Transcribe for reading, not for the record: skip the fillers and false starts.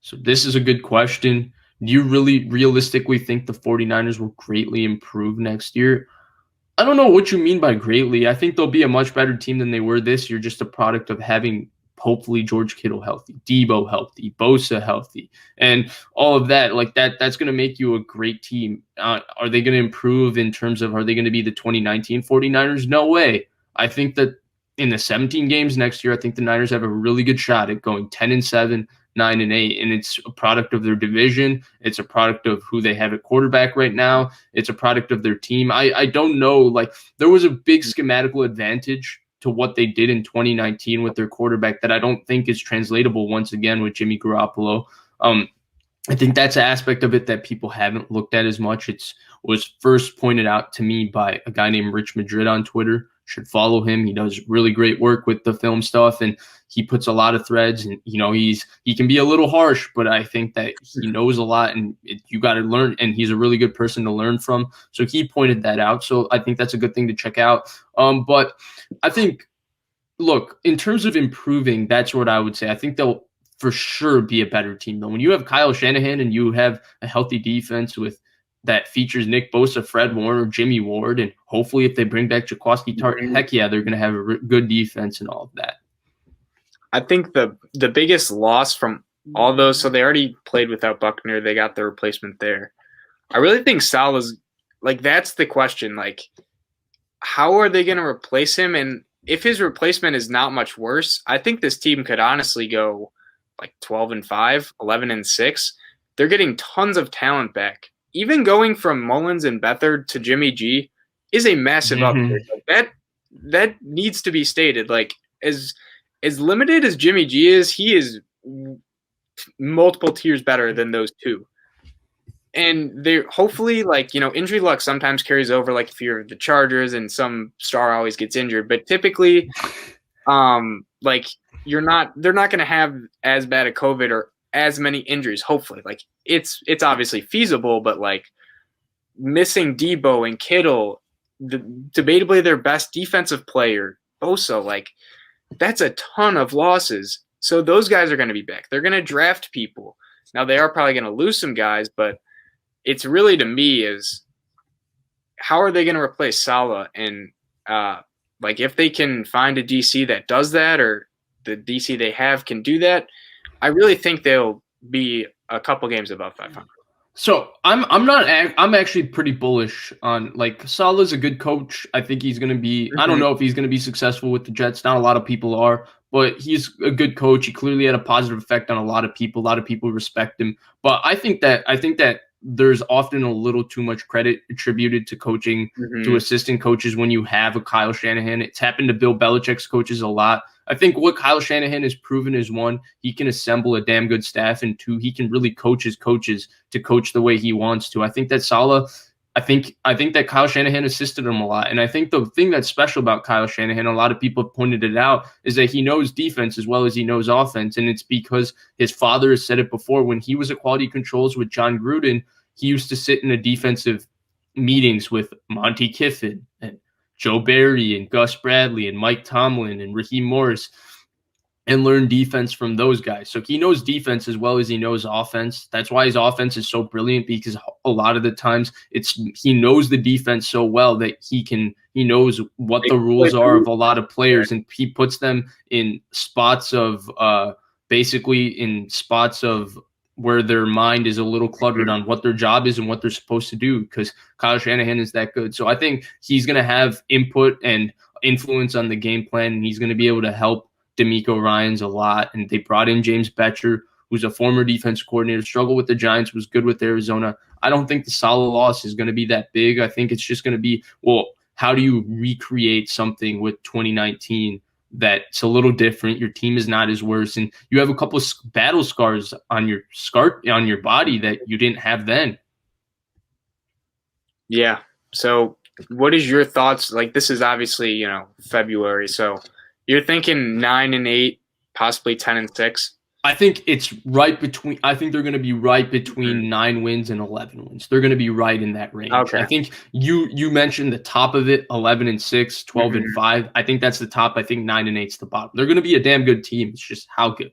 So this is a good question. Do you really realistically think the 49ers will greatly improve next year? I don't know what you mean by greatly. I think they'll be a much better team than they were this year, just a product of having hopefully George Kittle healthy, Debo healthy, Bosa healthy, and all of that. Like that's going to make you a great team. Are they going to improve in terms of, are they going to be the 2019 49ers? No way. I think that in the 17 games next year, I think the Niners have a really good shot at going 10-7, 9-8, and it's a product of their division. It's a product of who they have at quarterback right now. It's a product of their team. I don't know. Like, there was a big schematical advantage to what they did in 2019 with their quarterback that I don't think is translatable once again with Jimmy Garoppolo. I think that's an aspect of it that people haven't looked at as much. It was first pointed out to me by a guy named Rich Madrid on Twitter. Should follow him. He does really great work with the film stuff, and he puts a lot of threads. And he can be a little harsh, but I think that he knows a lot, and you got to learn. And he's a really good person to learn from. So he pointed that out. So I think that's a good thing to check out. But I think, look, in terms of improving, that's what I would say. I think they'll for sure be a better team. Though when you have Kyle Shanahan and you have a healthy defense that features Nick Bosa, Fred Warner, Jimmy Ward, and hopefully if they bring back Jaquiski Tartt, heck yeah, they're going to have a good defense and all of that. I think the biggest loss from all those, so they already played without Buckner. They got the replacement there. I really think Salah's, like, that's the question. Like, how are they going to replace him? And if his replacement is not much worse, I think this team could honestly go like 12-5, 11-6. They're getting tons of talent back. Even going from Mullins and Beathard to Jimmy G is a massive upgrade. That needs to be stated. Like, as limited as Jimmy G is, he is multiple tiers better than those two. And they're hopefully, like, injury luck sometimes carries over, like if you're the Chargers and some star always gets injured. But typically, like, they're not going to have as bad a COVID or as many injuries, hopefully. Like, it's obviously feasible, but like missing Debo and Kittle, debatably their best defensive player, Bosa, like, that's a ton of losses. So those guys are going to be back. They're going to draft people. Now they are probably going to lose some guys, but it's really, to me, is how are they going to replace Salah? And like, if they can find a DC that does that, or the DC they have can do that, I really think they'll be a couple games above 500. So I'm actually pretty bullish on, like, Salah's a good coach. I think he's going to be, I don't know if he's going to be successful with the Jets. Not a lot of people are, but he's a good coach. He clearly had a positive effect on a lot of people. A lot of people respect him. But I think that there's often a little too much credit attributed to coaching, to assistant coaches when you have a Kyle Shanahan. It's happened to Bill Belichick's coaches a lot. I think what Kyle Shanahan has proven is, one, he can assemble a damn good staff, and two, he can really coach his coaches to coach the way he wants to. I think that Salah, I think that Kyle Shanahan assisted him a lot. And I think the thing that's special about Kyle Shanahan, a lot of people have pointed it out, is that he knows defense as well as he knows offense. And it's because his father has said it before. When he was at Quality Controls with John Gruden, he used to sit in a defensive meetings with Monty Kiffin and Joe Barry and Gus Bradley and Mike Tomlin and Raheem Morris, and learn defense from those guys. So he knows defense as well as he knows offense. That's why his offense is so brilliant, because a lot of the times he knows the defense so well that he knows what the rules are of a lot of players, and he puts them in spots of where their mind is a little cluttered on what their job is and what they're supposed to do, because Kyle Shanahan is that good. So I think he's going to have input and influence on the game plan, and he's going to be able to help DeMeco Ryans a lot. And they brought in James Betcher, who's a former defense coordinator, struggled with the Giants, was good with Arizona. I don't think the Salah loss is going to be that big. I think it's just going to be, well, how do you recreate something with 2019 that's a little different? Your team is not as worse, and you have a couple of battle scars on your body that you didn't have then. Yeah. So what is your thoughts? Like, this is obviously, February, so you're thinking 9-8, possibly 10-6. I think it's right between. I think they're going to be right between 9 wins and 11 wins. They're going to be right in that range. Okay. I think you mentioned the top of it, 11-6, 12-5. I think that's the top. I think 9-8 is the bottom. They're going to be a damn good team. It's just how good.